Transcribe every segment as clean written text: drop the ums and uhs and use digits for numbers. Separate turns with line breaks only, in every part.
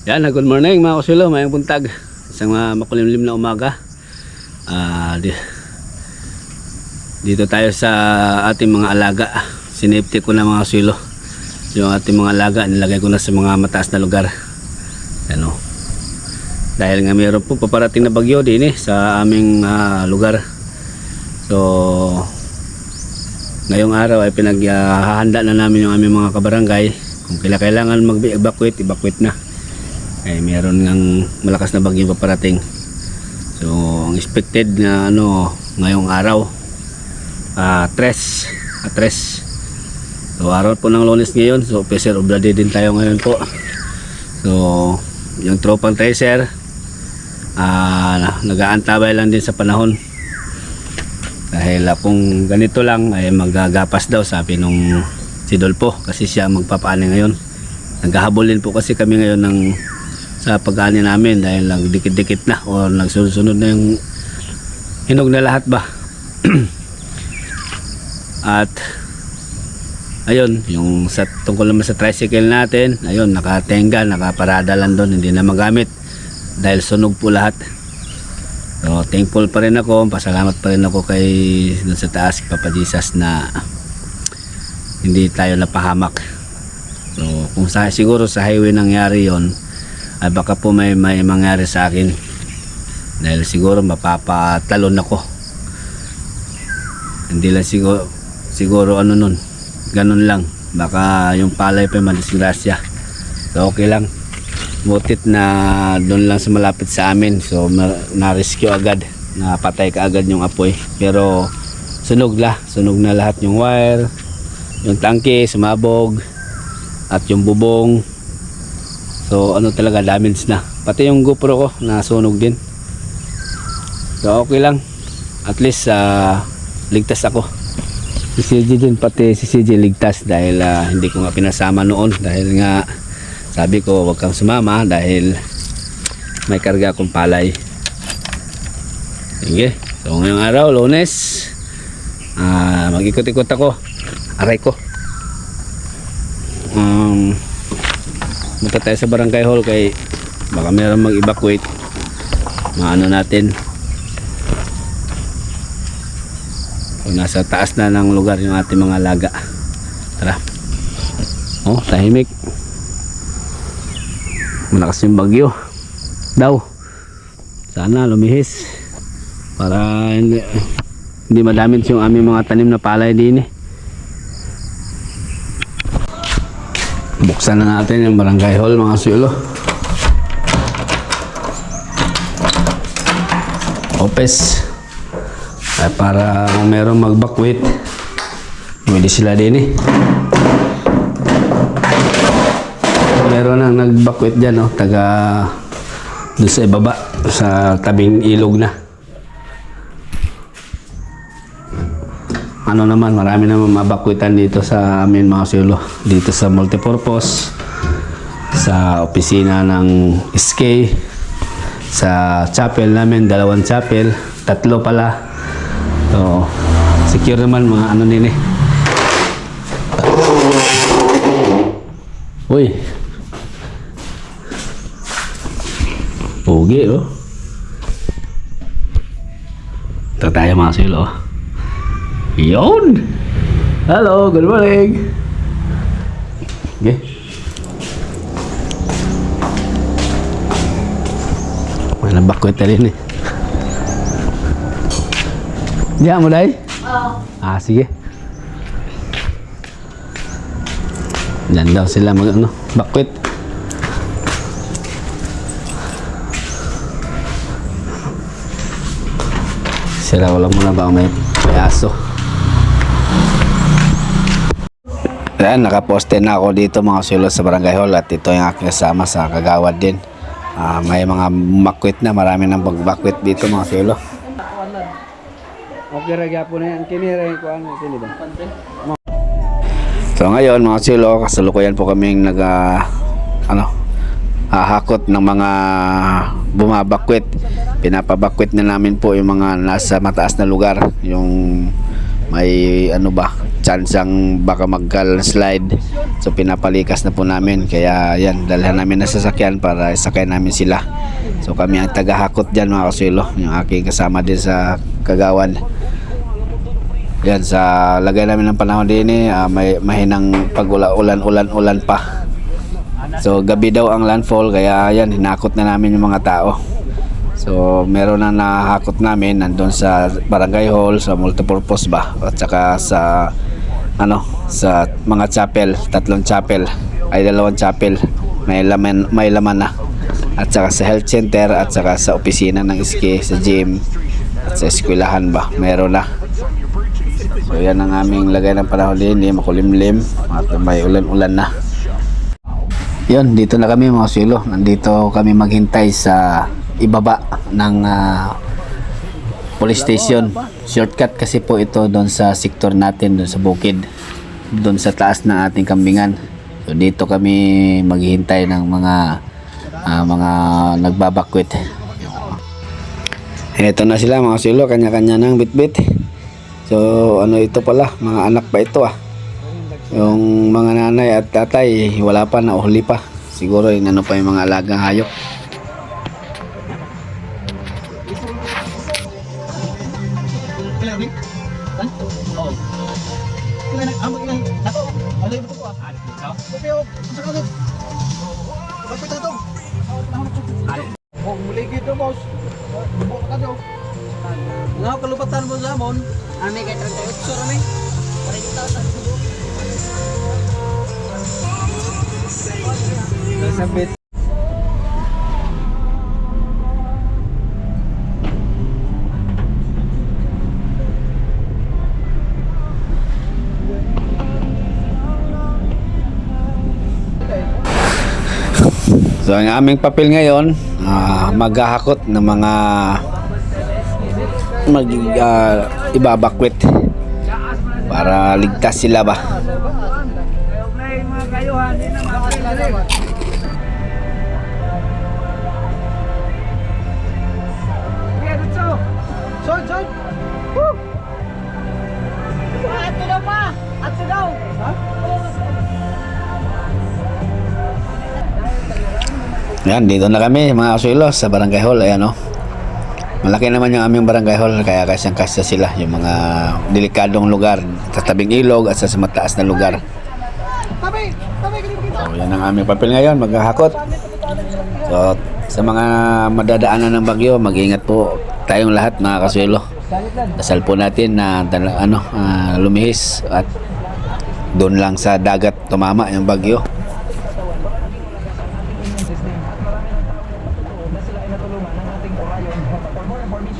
Yan, good morning mga kusulo, mayang buntag. Isang makulimlim na umaga. Dito tayo sa ating mga alaga. Sinipti ko na mga kusulo. Yung ating mga alaga, nilagay ko na sa mga mataas na lugar. Ano? Dahil nga mayroon po paparating na bagyo din sa aming lugar. So, ngayong araw ay pinaghahanda na namin yung aming mga kabarangay. Kung kailangan mag-evacuate, evacuate na. Eh, meron ng malakas na bagyo paparating. So, ang expected na ngayong araw, tres. So, araw po ng Lunes ngayon. So, officer of the day din tayo ngayon po. So, yung tropang tracer, nag-aantabay lang din sa panahon. Dahil kung ganito lang, ay magagapas daw, sabi nung si Dolpo. Kasi siya magpapaani ngayon. Naghahabol din po kasi kami ngayon sa pag-aani namin dahil nagdikit-dikit na o nagsunod-sunod na yung hinog na lahat ba. At ayun, yung tungkol naman sa tricycle natin, ayun, nakatenga, nakaparada lang doon, hindi na magamit dahil sunog po lahat. So thankful pa rin ako, pasalamat pa rin ako kay doon sa taas, Papa Jesus, na hindi tayo napahamak. So kung siguro sa highway nangyari yon, ay baka po may mangyari sa akin dahil siguro mapapatalon ako. Hindi lang siguro nun, ganun lang, baka yung palay pa madisgrasya. So okay lang, butit na doon lang sa malapit sa amin. So na-rescue agad, napatay ka agad yung apoy, pero sunog na lahat, yung wire, yung tangke sumabog at yung bubong. So talaga, damage na. Pati yung GoPro ko nasunog din. So okay lang. At least ligtas ako. Si CJ din, pati si CJ ligtas dahil hindi ko nga pinasama noon. Dahil nga sabi ko wag kang sumama dahil may karga akong palay. Sige. So ngayong araw, Lunes, mag-ikot-ikot ako. Aray ko. Punta tayo sa barangay hall kay baka meron mag-evacuate. Natin. So, nasa taas na ng lugar yung ating mga alaga. Tara. Oh, tahimik. Malakas yung bagyo daw. Sana lumihis para hindi madamit yung aming mga tanim na palay din Buksan na natin yung barangay hall mga sulo. Opes. Ay para kung meron mag-evacuate, pwede sila din Meron nang nag-evacuate dyan, taga doon sa ibaba, sa tabing ilog na. Naman, marami naman mabakwitan dito sa amin mga sulo. Dito sa multipurpose, sa opisina ng SK, sa chapel namin, 2 chapel, 3 pala. So, secure naman mga din Uy. Pugi Ito tayo mga sulo. Yun! Hello, good morning! Okay. May nabakwit na rin Diyan mo dahil? Oo. Sige. Diyan daw sila bakwit. Sila wala muna ba may aso. Ayan, nakaposte na ako dito mga sulo sa barangay hall at ito yung aking kasama sa kagawad din. May mga makwit na, marami nang pagbakwit dito mga sulo. Okay, ragya po na yan. Kiniray ko kini ba? So ngayon mga sulo, kasalukuyan po kaming hahakot ng mga bumabakwit. Pinapabakwit na namin po yung mga nasa mataas na lugar, yung may tsansang baka mag-slide. So pinapalikas na po namin, kaya yan, dalhan namin na sasakyan para isakay namin sila. So kami ang tagahakot dyan mga kasuelo, yung aking kasama din sa kagawad. Yan, sa lagay namin ng panahon din may mahinang pag-ulan pa. So gabi daw ang landfall, kaya yan, hinakot na namin yung mga tao. So meron na nahakot namin nandun sa barangay hall, sa multipurpose ba, at saka sa sa mga chapel, 2 chapel, may laman na, at saka sa health center, at saka sa opisina ng SK, sa gym, at sa eskwelahan ba, meron na. So yan ang aming lagay ng panahon din, makulimlim at may ulan-ulan na. Yun, dito na kami mga kasuelo. Nandito kami maghintay sa ibaba ng police station. Shortcut kasi po ito doon sa sektor natin, doon sa bukid, doon sa taas ng ating kambingan. So dito kami maghihintay ng mga nagbabakwit. Eto na sila mga kasuelo, kanya-kanya ng bitbit. So ito pala, mga anak pa ito Yung mga nanay at tatay wala pa, nauhuli pa. Siguro yung pa yung mga alagang hayop.
Kalupatan mo sa amon. Ami kay 38 rami. 40,000. Sabit.
So ang aming papel ngayon, maghahakot ng mga ibabakwit para ligtas sila ba. Yan, dito na kami mga kasuelo sa barangay hall. Ayan malaki naman yung aming barangay hall, kaya kasyang-kasya sila. Yung mga delikadong lugar, sa tabing ilog at sa mataas na lugar. So yan ang aming papel ngayon, maghahakot. So sa mga madadaanan ng bagyo, mag-ingat po tayong lahat mga kasuelo. Dasal po natin na lumihis at doon lang sa dagat tumama yung bagyo.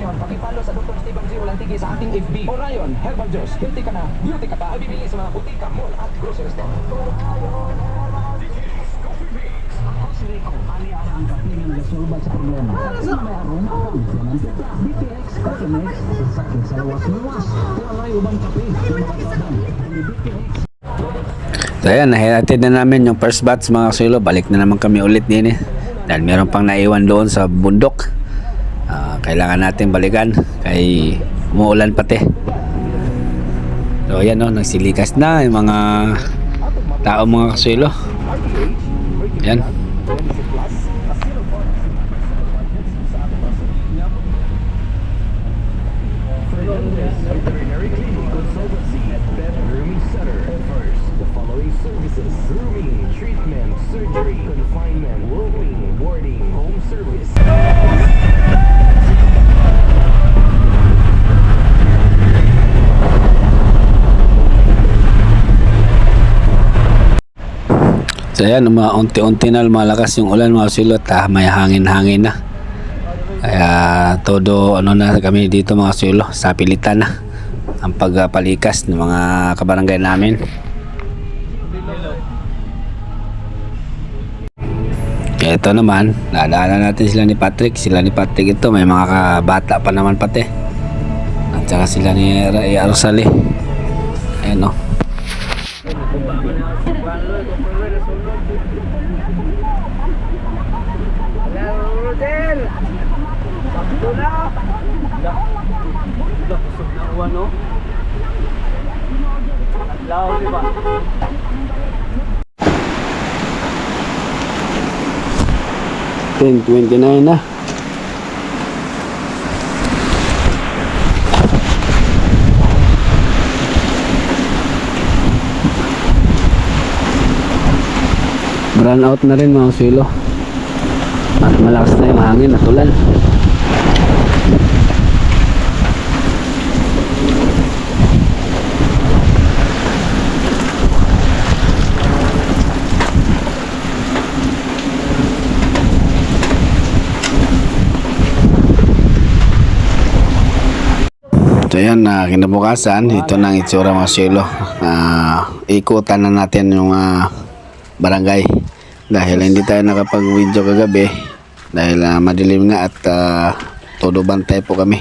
Pakipalo sa Dr. Stephen Zero Lantigi sa ating FB. Orion Herbal Juice. Healthy ka na, beauty ka pa. Ay bibili sa mga butika, mall at grocery store.
So ayan, nahihatid na namin yung first batch mga kasuelo. Balik na naman kami ulit din dahil meron pang naiwan doon sa bundok. Kailangan natin balikan kay umuulan pati. So ayan nagsilikas na yung mga tao mga kasuelo. Yan. So ayan, unti-unti na lumalakas yung ulan mga kasuelo at may hangin-hangin na. Kaya todo na kami dito mga kasuelo, sa pilitan na ang pagpalikas ng mga kabarangay namin. Ito naman, nadaanan natin sila ni Patrick. Sila ni Patrick ito, may mga bata pa naman pati. At saka sila ni Rosali. Ayan $10.29 na. Run out na rin mga silo. At malakas na yung hangin at ulan. So yan, kinabukasan, ito na ang itsura mga silo. Ikutan na natin yung barangay dahil hindi tayo nakapag-video kagabi dahil madilim nga at todo bantay po kami.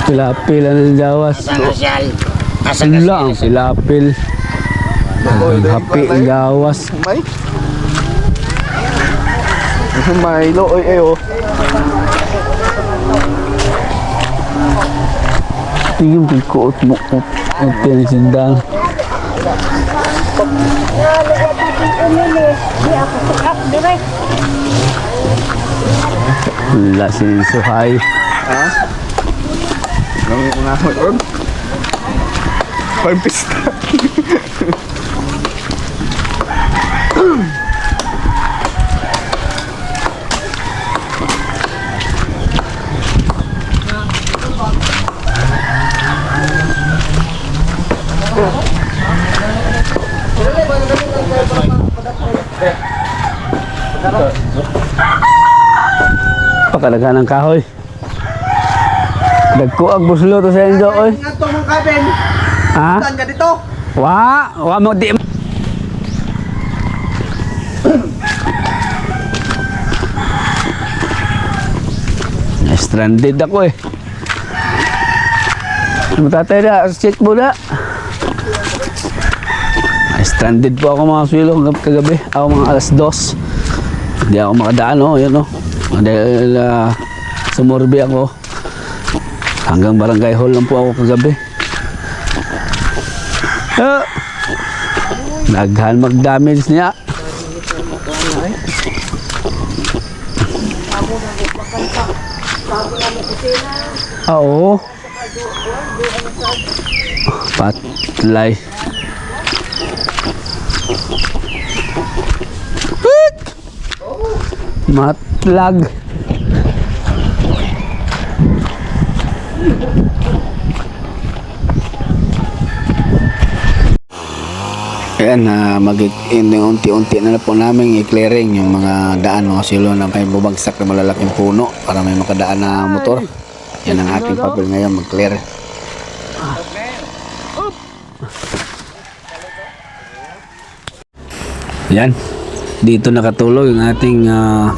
Pilapil ang jawas. Asan lang pilapil. Happy ang jawas.
May looy ayo.
Tingin ko kuot mo at tinasindang. Wala sinisuhay.
Ha? Gawin ko nga ako yun. Pagpista.
Pakalaga ng kahoy. Dagkuag buslo to sa inyo oy.
Nga mong kabin.
Ha?
Saan ka dito?
Wa mo di. Stranded ako eh. Matatay na, check mo na. Stranded po ako mga swilo kagabi. Ako mga alas 2. Hindi ako makadaan oh, yun oh. Dahil sumurbi ako. Hanggang barangay hall lang po ako kagabi. Naghan mag-damage niya. Oo. Patlay. Matlag. Ayan, unti-unti na po namin i-clearing yung mga daan mga silo na may bubagsak na malalaking puno para may makadaan na motor. Yan ang ating papel ngayon, mag-clear. Yan, dito nakatulog yung ating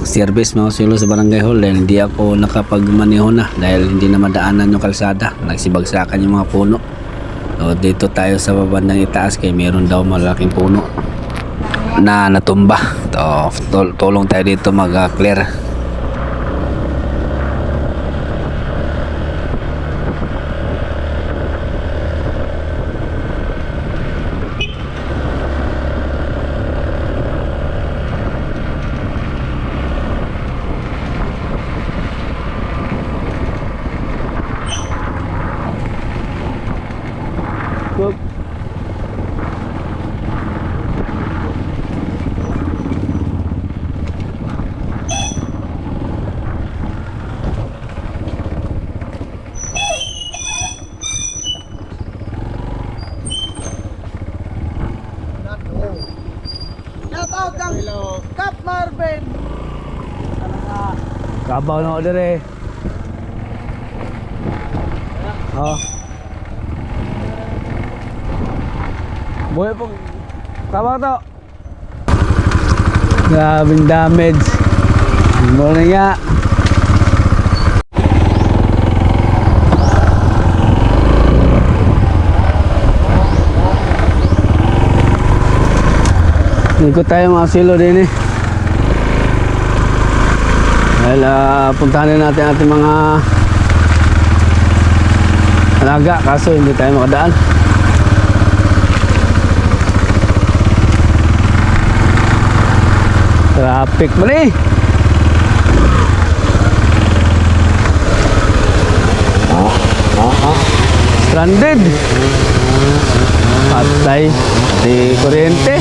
service mga silo sa barangay hall dahil hindi ako nakapagmaneho na dahil hindi na madaanan yung kalsada, nagsibagsakan yung mga puno. So, dito tayo sa babandang itaas kay meron daw malaking puno na natumba. So, tulong tayo dito mag-clear.
Shoutout kang Cap Marvin.
Kabaw na order eh. Oh. Buhay po. Kabaw to. Grabing damage. Muna nga. Ikot tayo mga silo din eh. Dahil puntahan natin ating mga alaga, kaso hindi tayo makadaan. Traffic mo rin. Stranded. Patay di kuryente.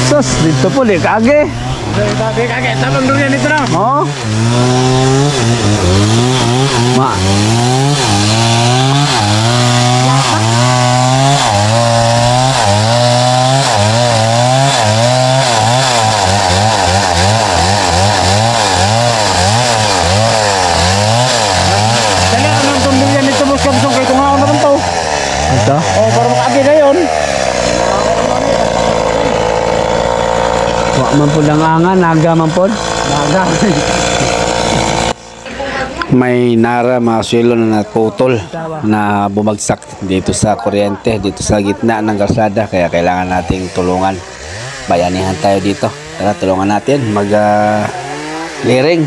Sus, dito po di kage.
Kakek, tabang durian itu na.
Oh. Ma.
Dali ang nang durian itu bos kabsong kay tungaon naman to.
Ito.
Oh, para makagi na yun.
Wa man po lang angan, naga man po.
Naga.
May nara mga silo na naputol na bumagsak dito sa kuryente, dito sa gitna ng kalsada, kaya kailangan nating tulungan. Bayanihan tayo dito. Tara, tulungan natin mag clearing.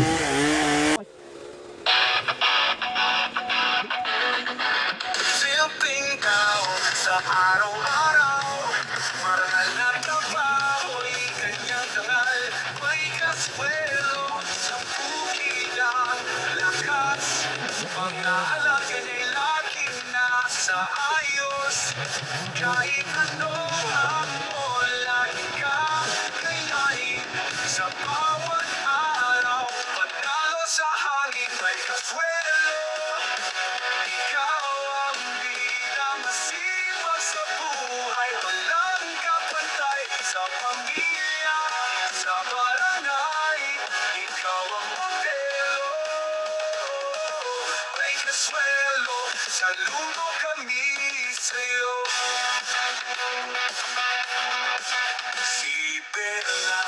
Silping tao sa araw-araw, marangal na trabaho'y kanyang dangal. May kaswelo sa bukidang lakas, pang-aalaga niya'y laging nasa ayos. Kahit ano ang lagi ka kayain sa bawat araw, panalo sa hangin may kaswelo. Ikaw ang bidang masipag sa buhay, walang kapantay sa pamilya, sa barangay. Ikaw ang modelo, may kaswelo, saludo kami sa'yo. Si Bella,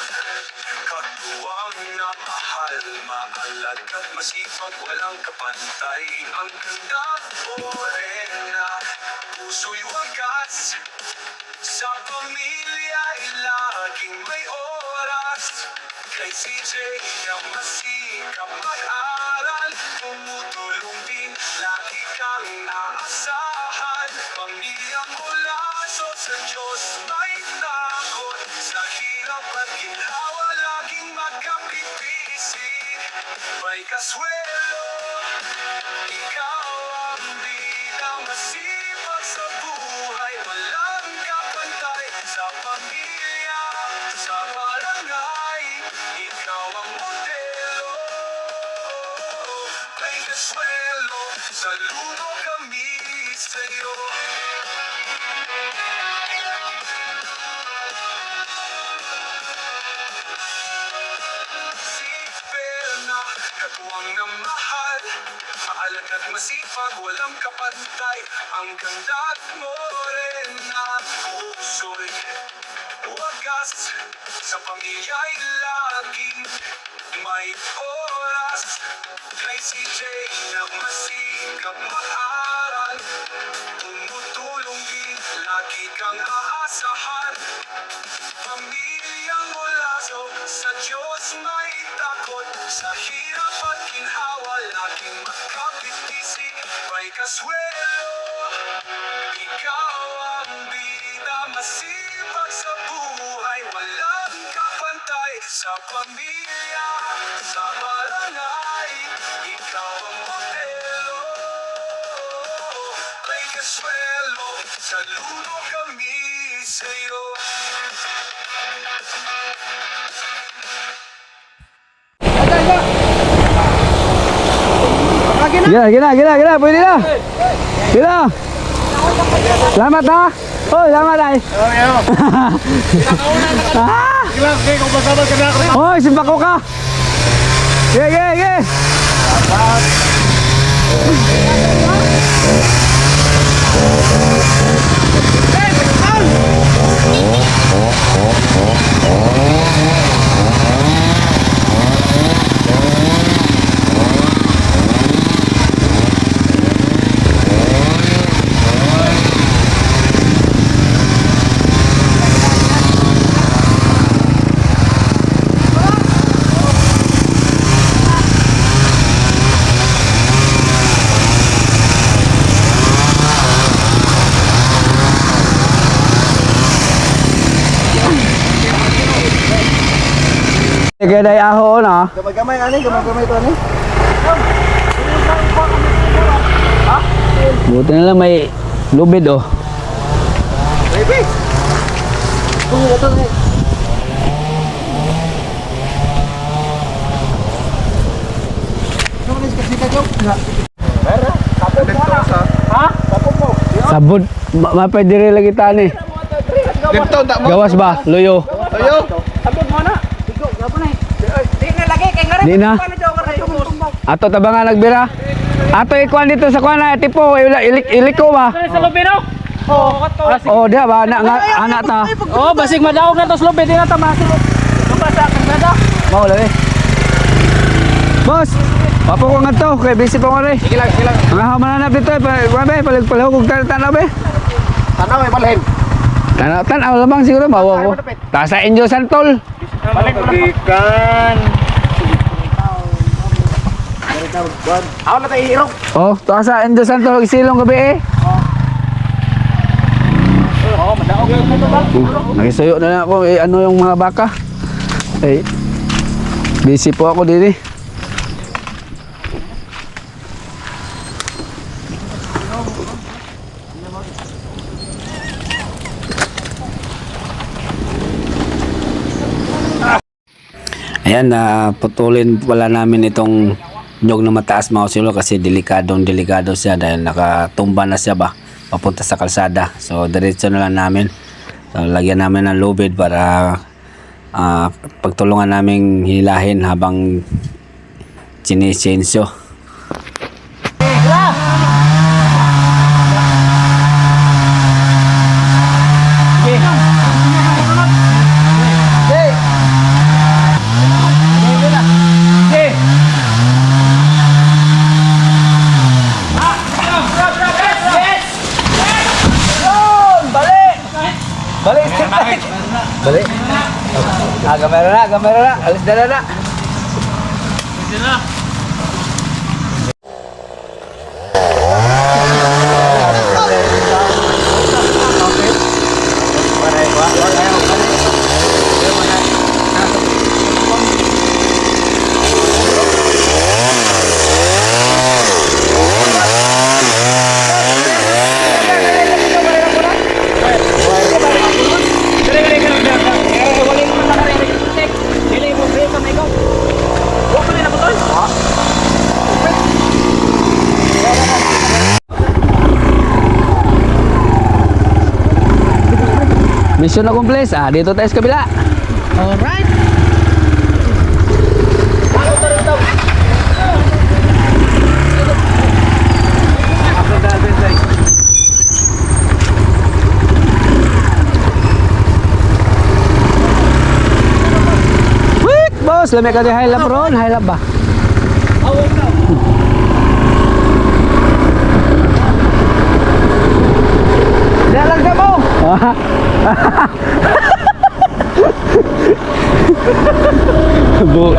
katuwang na mahal, maalagad, masipag, walang kapantay. Ang ganda, morena, puso'y wagas, sa pamilya ay laging may oras. Kay CJ na masikap mag-aral, tumutulong din, lagi kang aasahan. Pamilya mo laso sa Diyos may takot, sa hirap at ginhawa laging magkapipisik. May kaswelo, ikaw ang bidang masipag sa buhay, walang kapantay sa pamilya, sa barangay. Ikaw ang modelo, may kaswelo, saludo kami sa'yo. Si Berna, katuwang na mahal, maalagad, masipag, walang kapantay. Ang ganda't morena, puso'y wagas, sa pamilya'y laging may oras. Kay CJ na masikap mag-aral, tumutulong din, lagi kang aasahan. Pamilyang mulaso, sa Diyos may takot, sa hirap at ginhawa laging magkapitisik. May kaswelo, ikaw ang bida, masipag sa buhay, walang kapantay sa pamilya, sa barangay. Ikaw ang modelo, may kaswelo, saludo kami sa'yo.
Gila, pwede na. Gila. Selamat ha. Oh, selamat ay. Ah! Oh, simpak ko ka. Ge. Kaya day aho na.
Gamay-gamay ani, gamay-gamay to ani.
Buti na lang may lubid oh.
Baby. Kung ito ni. Ano ni kasi ka job? Pero, tapos mo na. Ha? Tapos mo.
Sabod, mapay dire lagi tani.
Dito ta mo.
Gawas ba? Luyo.
Ayo.
Sabot mo na. Sigo, gapo na eh. Di na lagi, kay nga rin.
Di na.
Paano daw ka rin?
Ato tabangan nagbira. Ato ikuan dito sa kuan na tipo iliko ba?
Sa lubino? Oo, kato.
Oh, dia ba anak ta.
Oh, basig madaog na to sa lubid. Di na tamasok. Lumasa kang gada.
Mau lagi. Boss, papo ko nga to, kay busy pa ko rin.
Sige lang, sige lang.
Ang hamananap dito, paligpalahog kong tanaw be.
Tanaw ay balhin.
Tanaw lamang siguro, mawa ko. Tasa Injo Santol.
Balik gikan. Aw na tayo hirog.
Oh, tasa Injo Santol, isilong gabi eh.
Oo, madaog na to ba?
Nakisuyo na lang ako, ano yung mga baka. Eh, busy po ako dito eh. Ayan, putulin pala namin itong nyog na mataas mga silo kasi delikado siya dahil nakatumba na siya ba papunta sa kalsada. So diretso na lang namin. So, lagyan namin ng lubid para pagtulungan naming hilahin habang chinisensyo. Balik. Gamera na. Alis na. Mission accomplished. Dito tayo sa kabila.
Alright.
Wait, boss, lamig ka di high lap ron. High lap ba?
Dalang ka mo.
Bu.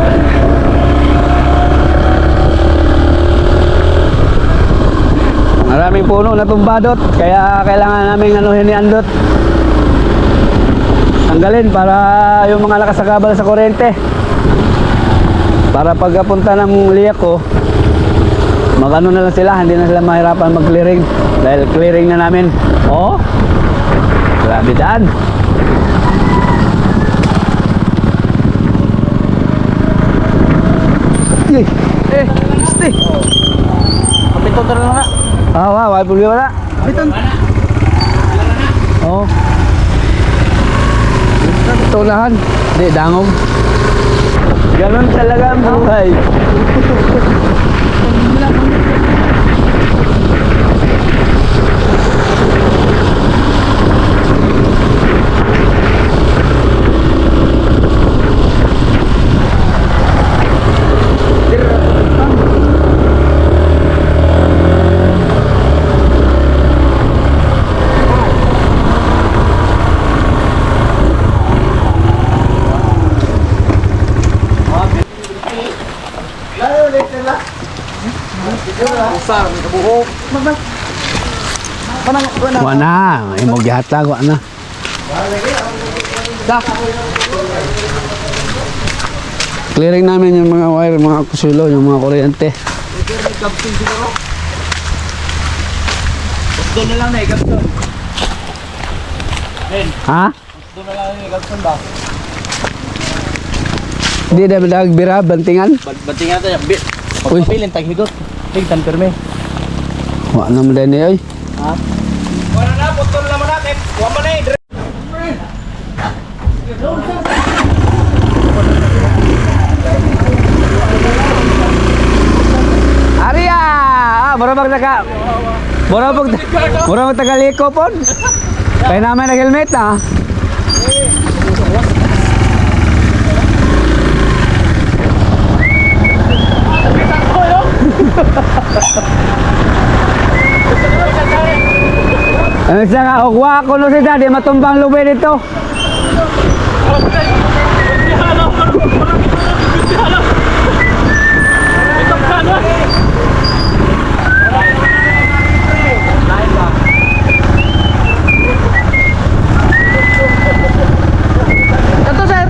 Maraming puno na tumbadot kaya kailangan naming anuhin ni Andot. Tanggalin para yung mga nakasagabal sa kuryente. Para pagpunta ng liyak ko, magano na lang sila, hindi na sila mahirapan mag-clearing dahil clearing na namin. Oh. Grabe daan. Stay.
Kapito to na.
Wow, ay problema na.
Kapito.
Oh. Tulahan. Di, dangog. Ganon talaga ang buhay. Wana, may mo gihatag na. Clearing namin yung mga wire, mga kusulo, yung mga kuryente.
May kapsin siguro. Doon na lang na kapsin.
Ha?
Doon na lang na kapsin ba?
Hindi na nagbira, bantingan.
Bating nga tayo.
Uy.
Pagpapilin, taghigot. Tigtan perme.
Wala naman din eh.
Ha? Wala na, putol naman natin. Huwag mo na eh.
Arya! Mura mag tagaliko po. Kaya namin nag-helmet na. Ano siya nga, ukwa ako no si daddy, matumbang lubi dito. Ito sir.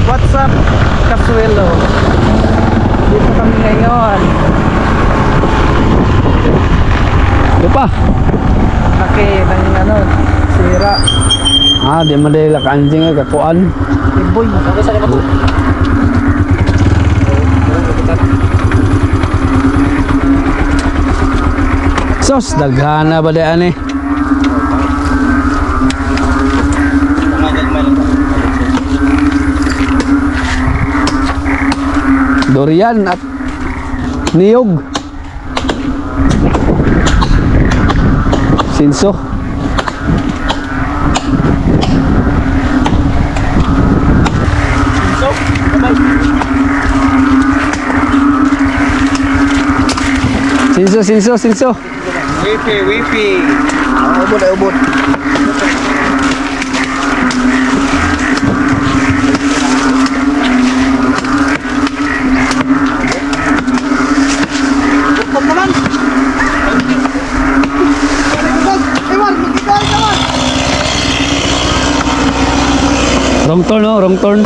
What's up, Capsuelo? Dito kami ngayon.
Ito pa.
Laki ng ano, sira.
Di madala kanjing eh, kakuan.
Iboy. Okay, saan ka po?
Sos, daghana ba daan eh. Durian at niyog. Sinso. Sinso.
Wifi. Ubod.
Wrong turn.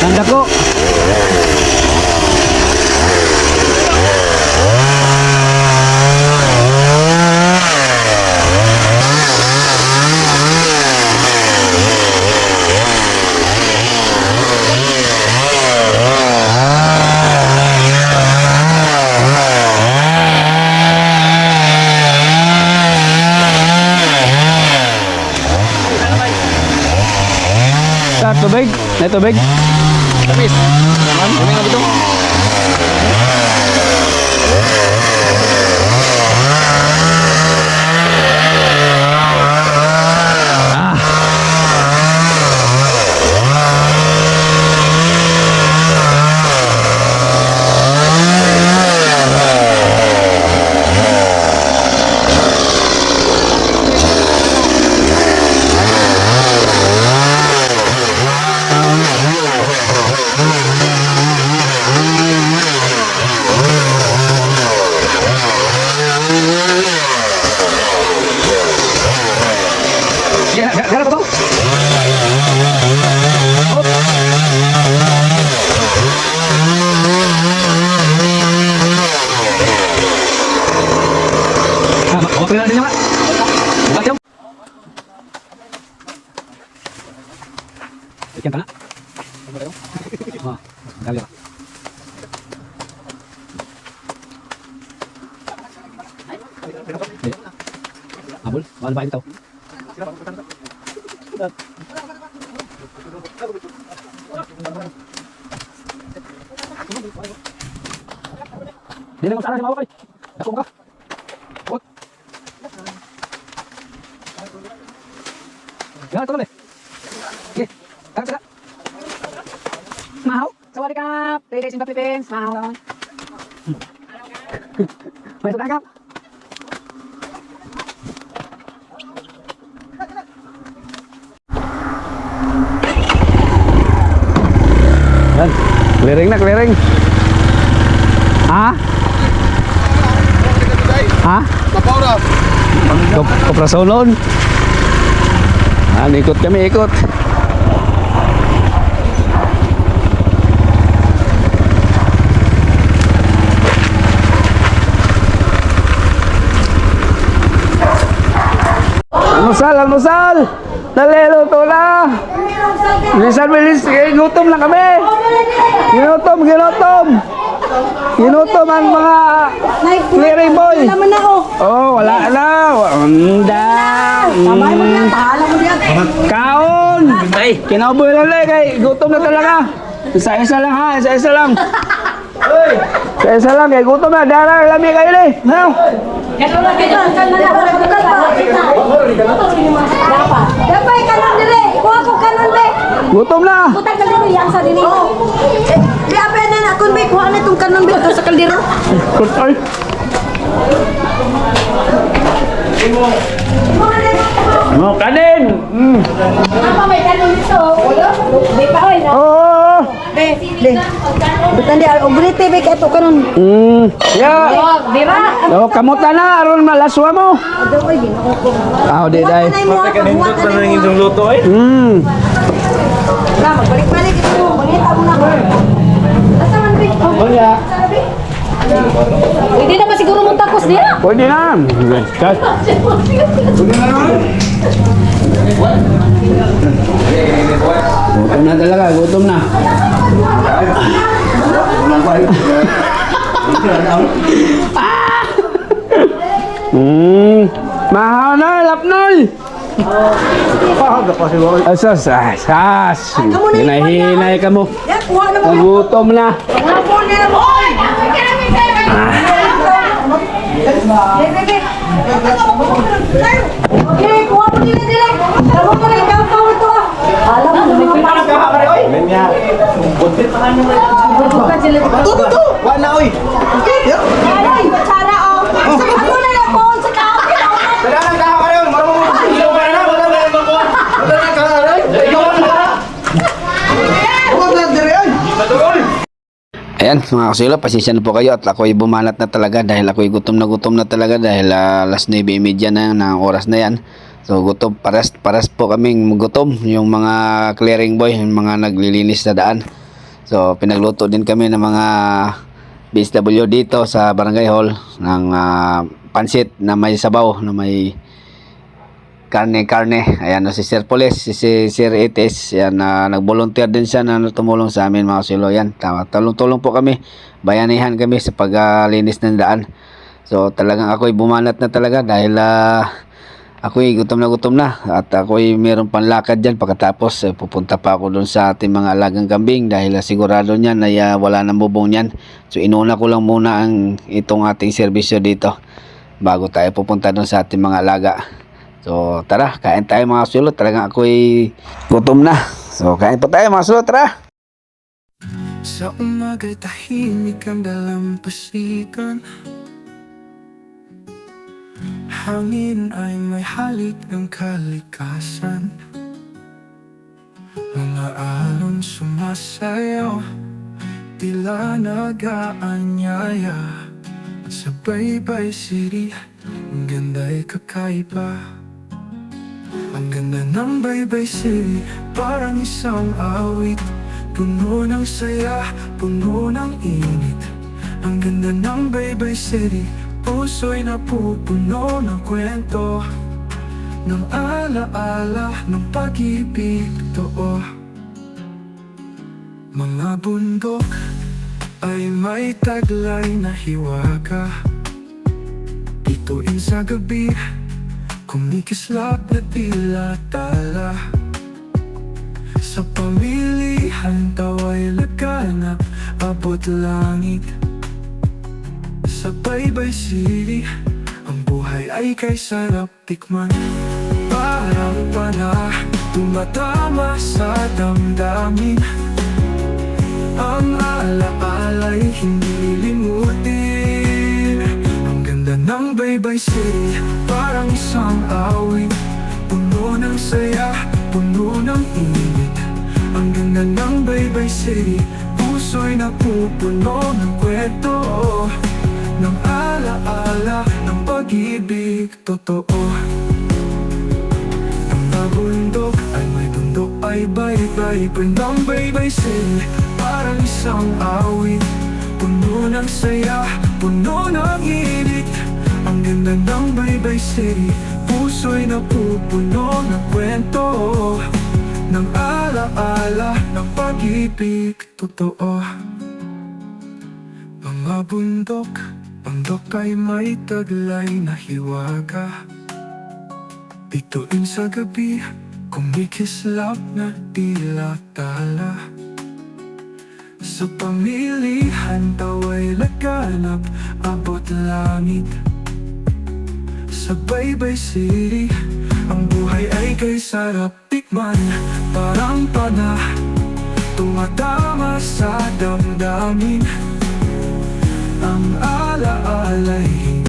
Nanda ko. Tubig? May tubig?
Tapis. Naman, kami nga dito.
Ikan tanah. Dali ba? Abol, mahal ba ito? Hindi na sana si Mawak ay. Dakong ka. What? Yan, ito ulit. Okay, tara sila. Mahaw. Sawadee kap. Ladies in the Philippines. Mahaw lang. May suka kap. Yan. Clearing na, clearing. Ha? Ha?
Tapaw na.
Kaprasolon. Ikot kami, ikot. Almusal, almusal! Dali, luto na! Bilisan, bilis! Gutom na kami! Ginutom, ginutom! Ginutom ang mga clearing boy!
Naman na oh.
Oh, wala na! Anda!
Kamay mo yan, pahala mo yan.
Kaon! Kinauboy lang lang kay gutom na talaga! Isa-isa lang ha, isa-isa lang! Isa-isa lang kay gutom na! Dara, lami kayo ni! Now!
Dapat kanon dire. Kuha ko kanon be.
Gutom na!
Utang ka dire yang sa dini. Di apa na akon be kuha na tong kanon be sa kaldero.
Ay! Mo kanin!
Apa may kanon dito? Di pa hoy no.
Oh!
Be. Bukan dia obrite be ka to kanon.
Ya!
Dira.
Oh, kamuta na aron malaswa mo.
Ado ko ginoo ko.
Ah, di dai.
Kanindot na nang
Yung luto eh.
Na magbalik-balik ito. Mangita mo na. Asa man be?
Wala.
Hindi naman siguro mong takos dira.
Pwede na. Kat. Gutom na talaga, gutom na. Mahal na, lapnoy. Asas, asas. Hinay-hinay ka mo.
Ya kuha na mo.
Nagutom na.
Ngapon nila mo. Oy! Okay, kuha mo nila dila. Tama ko lang ikaw pa ito. Alam mo, may pinaka.
Menya. Buntit pa nga nyo. Tutu! Wala oy.
Ay, matsara oh. Ako na lang po sa kape.
Kailangan ka ka rin. Marunong mo. Ilaw ka na. Wala na yung mga. Wala na ka na rin. Ilaw ka na. Huwag na dire ay. Matulol.
Ayan mga kasilo, pasensya na po kayo at ako'y bumanat na talaga dahil ako'y gutom na talaga dahil alas 9:30 na ng oras na yan. So gutom, paras po kaming gutom, yung mga clearing boy, yung mga naglilinis na daan. So pinagluto din kami ng mga BSW dito sa Barangay Hall ng pansit na may sabaw, na may karne. Ayan, si Sir Poles, si Sir Ites, yan, nag-volunteer din siya na tumulong sa amin mga kasilo. Yan, tulong po kami, bayanihan kami sa paglinis ng daan. So talagang ako'y bumanat na talaga dahil ako'y gutom na at ako'y meron pang lakad dyan. Pagkatapos pupunta pa ako doon sa ating mga alagang kambing dahil sigurado niyan ay wala nang bubong niyan. So inuna ko lang muna itong ating serbisyo dito bago tayo pupunta doon sa ating mga alaga. So tara, kain tayo mga sulot. Talagang ako'y gutom na. So kain pa tayo mga sulot, tara.
Sa umaga'y tahimik ang dalampasigan. Hangin ay may halik ng kalikasan. Mga alon sumasayaw, tila nag-aanyaya. Sa Baybay City, ang ganda'y kakaiba. Ang ganda ng Baybay City, parang isang awit. Puno ng saya, puno ng init. Ang ganda ng Baybay City, puso'y napupuno ng kwento, ng alaala, ng pag-ibig totoo. Mga bundok ay may taglay na hiwaga. Bituin sa gabi, kumikislap na tila tala. Sa pamilihan tawa'y laganap, abot langit. Sa Baybay City, ang buhay ay kay sarap tikman. Parang pana, tumatama sa damdamin. Ang alaala'y hindi limutin. Ang ganda ng Baybay City, parang isang awit. Puno ng saya, puno ng init. Ang ganda ng Baybay City, puso'y napupuno ng kwento, ng alaala, ng pag-ibig totoo. Ang nabundok ay may bundok ay baybay, ng baybay sili, parang isang awit. Puno ng saya, puno ng init. Ang ganda ng baybay city, puso'y napupuno ng kwento, ng alaala, ng pag-ibig totoo. Mga bundok ay may taglay na hiwaga. Bituin sa gabi, kumikislap na tila tala. Sa pamilihan tawa'y laganap, abot langit. Sa Baybay City, ang buhay ay kay sarap tikman. Parang pana, tumatama sa damdamin. Ang alaala'y